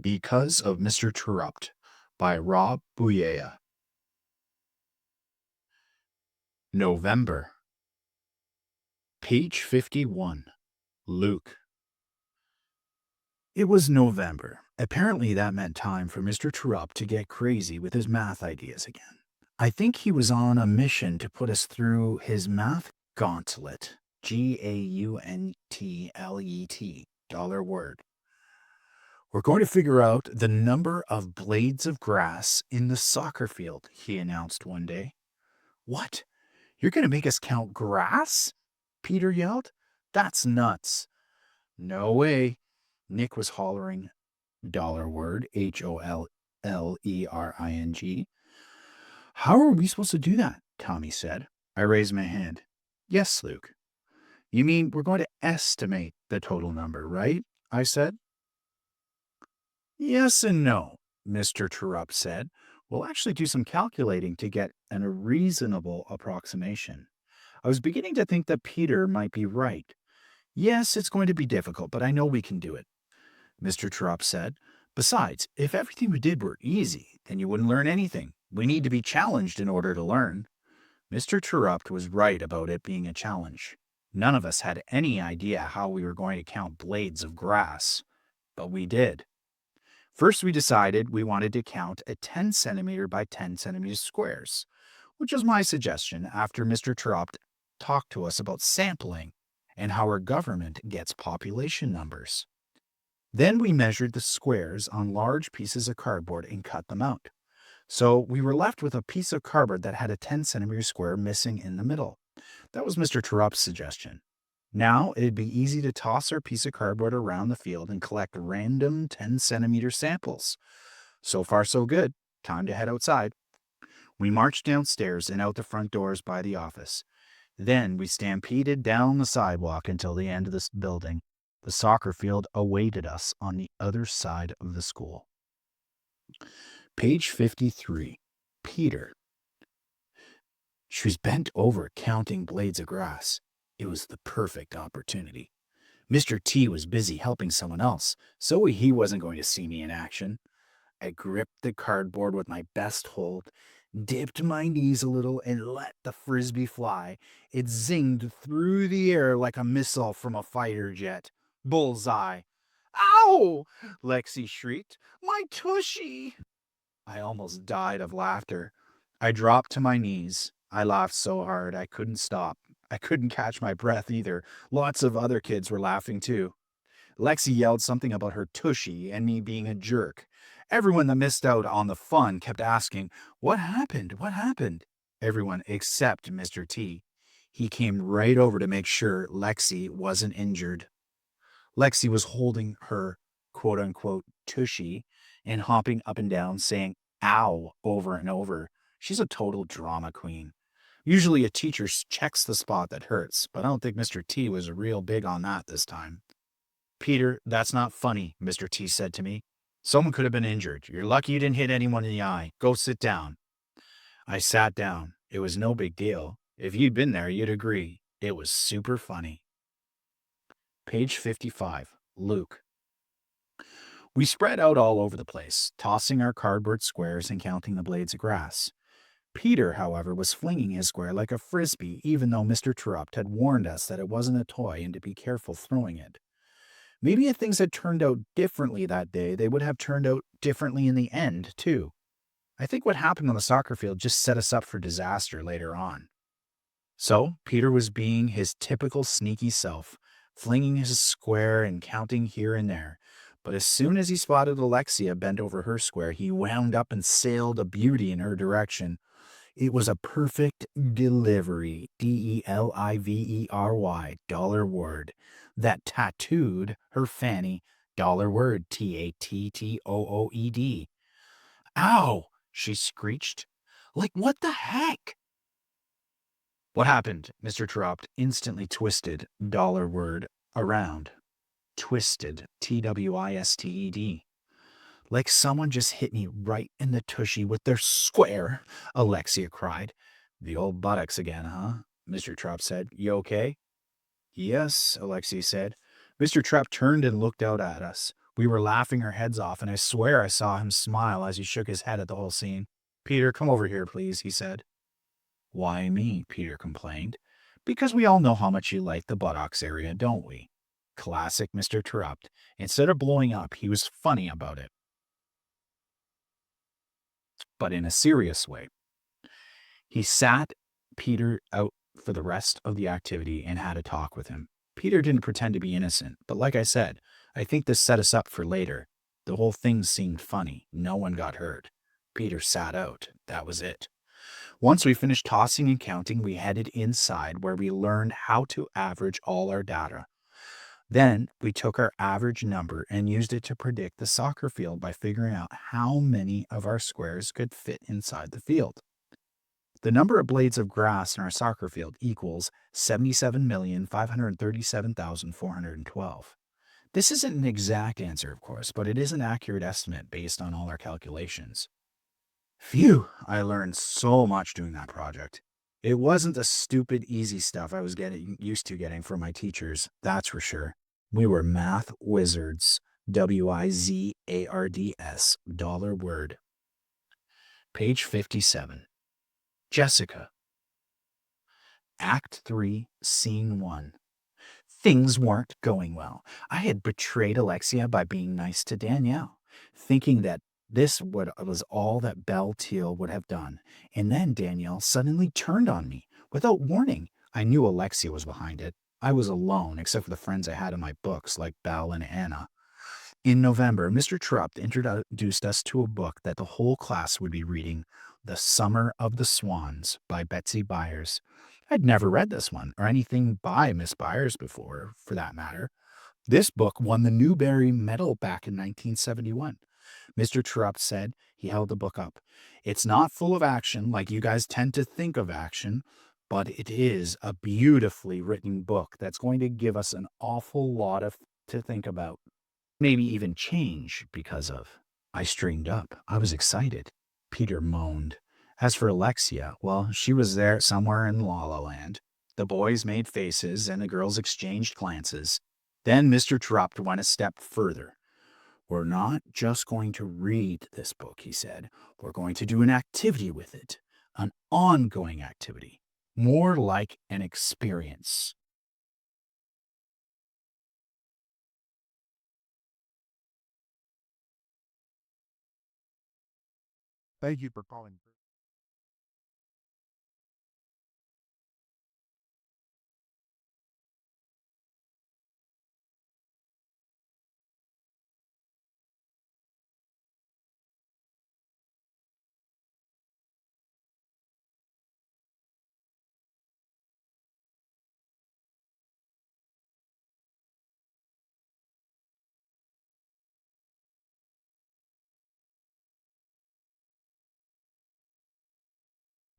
Because of Mr. Terupt by Rob Buyea. November. Page 51. Luke. It was November. Apparently that meant time for Mr. Terupt to get crazy with his math ideas again. I think he was on a mission to put us through his math gauntlet. Gauntlet. Dollar word. We're going to figure out the number of blades of grass in the soccer field, he announced one day. What? You're going to make us count grass? Peter yelled. That's nuts. No way. Nick was hollering. Dollar word. Hollering. How are we supposed to do that? Tommy said. I raised my hand. Yes, Luke. You mean we're going to estimate the total number, right? I said. Yes and no, Mr. Terupt said. We'll actually do some calculating to get a reasonable approximation. I was beginning to think that Peter might be right. Yes, it's going to be difficult, but I know we can do it, Mr. Terupt said. Besides, if everything we did were easy, then you wouldn't learn anything. We need to be challenged in order to learn. Mr. Terupt was right about it being a challenge. None of us had any idea how we were going to count blades of grass, but we did. First, we decided we wanted to count at 10 centimeter by 10 centimeter squares, which was my suggestion after Mr. Terupt talked to us about sampling and how our government gets population numbers. Then we measured the squares on large pieces of cardboard and cut them out. So we were left with a piece of cardboard that had a 10 centimeter square missing in the middle. That was Mr. Terupt's suggestion. Now it'd be easy to toss our piece of cardboard around the field and collect random 10 centimeter samples. So far, so good. Time to head outside. We marched downstairs and out the front doors by the office. Then we stampeded down the sidewalk until the end of this building. The soccer field awaited us on the other side of the school. Page 53. Peter. She was bent over counting blades of grass. It was the perfect opportunity. Mr. T was busy helping someone else, so he wasn't going to see me in action. I gripped the cardboard with my best hold, dipped my knees a little, and let the frisbee fly. It zinged through the air like a missile from a fighter jet. Bullseye. Ow! Lexi shrieked. My tushy! I almost died of laughter. I dropped to my knees. I laughed so hard I couldn't stop. I couldn't catch my breath either. Lots of other kids were laughing too. Lexi yelled something about her tushy and me being a jerk. Everyone that missed out on the fun kept asking, What happened? What happened? Everyone except Mr. T. He came right over to make sure Lexi wasn't injured. Lexi was holding her quote-unquote tushy and hopping up and down saying ow over and over. She's a total drama queen. Usually a teacher checks the spot that hurts, but I don't think Mr. T was real big on that this time. Peter, that's not funny, Mr. T said to me. Someone could have been injured. You're lucky you didn't hit anyone in the eye. Go sit down. I sat down. It was no big deal. If you'd been there, you'd agree. It was super funny. Page 55. Luke. We spread out all over the place, tossing our cardboard squares and counting the blades of grass. Peter, however, was flinging his square like a frisbee, even though Mr. Terupt had warned us that it wasn't a toy and to be careful throwing it. Maybe if things had turned out differently that day, they would have turned out differently in the end, too. I think what happened on the soccer field just set us up for disaster later on. So, Peter was being his typical sneaky self, flinging his square and counting here and there. But as soon as he spotted Alexia bent over her square, he wound up and sailed a beauty in her direction. It was a perfect delivery, Delivery, dollar word, that tattooed her fanny, dollar word, Tattooed. Ow, she screeched. Like, what the heck? What happened? Mr. Terupt instantly twisted, dollar word, around. Twisted, Twisted. Like someone just hit me right in the tushy with their square, Alexia cried. The old buttocks again, huh? Mr. Terupt said. You okay? Yes, Alexia said. Mr. Terupt turned and looked out at us. We were laughing our heads off, and I swear I saw him smile as he shook his head at the whole scene. Peter, come over here, please, he said. Why me? Peter complained. Because we all know how much you like the buttocks area, don't we? Classic Mr. Terupt. Instead of blowing up, he was funny about it, but in a serious way. He sat Peter out for the rest of the activity and had a talk with him. Peter didn't pretend to be innocent, but like I said, I think this set us up for later. The whole thing seemed funny. No one got hurt. Peter sat out. That was it. Once we finished tossing and counting, we headed inside where we learned how to average all our data. Then we took our average number and used it to predict the soccer field by figuring out how many of our squares could fit inside the field. The number of blades of grass in our soccer field equals 77,537,412. This isn't an exact answer, of course, but it is an accurate estimate based on all our calculations. Phew, I learned so much doing that project. It wasn't the stupid, easy stuff I was getting used to getting from my teachers, that's for sure. We were math wizards. WIZARDS, dollar word. Page 57. Jessica. Act 3, Scene 1. Things weren't going well. I had betrayed Alexia by being nice to Danielle, thinking that was all that Belle Teal would have done. And then Danielle suddenly turned on me without warning. I knew Alexia was behind it. I was alone, except for the friends I had in my books, like Belle and Anna. In November, Mr. Trupp introduced us to a book that the whole class would be reading, The Summer of the Swans by Betsy Byers. I'd never read this one, or anything by Miss Byers before, for that matter. This book won the Newbery Medal back in 1971. Mr. Terupt said. He held the book up. It's not full of action like you guys tend to think of action, but it is a beautifully written book that's going to give us an awful lot of to think about. Maybe even change because of. I straightened up. I was excited. Peter moaned. As for Alexia, well, she was there somewhere in La La Land. The boys made faces and the girls exchanged glances. Then Mr. Terupt went a step further. We're not just going to read this book, he said. We're going to do an activity with it, an ongoing activity, more like an experience. Thank you for calling.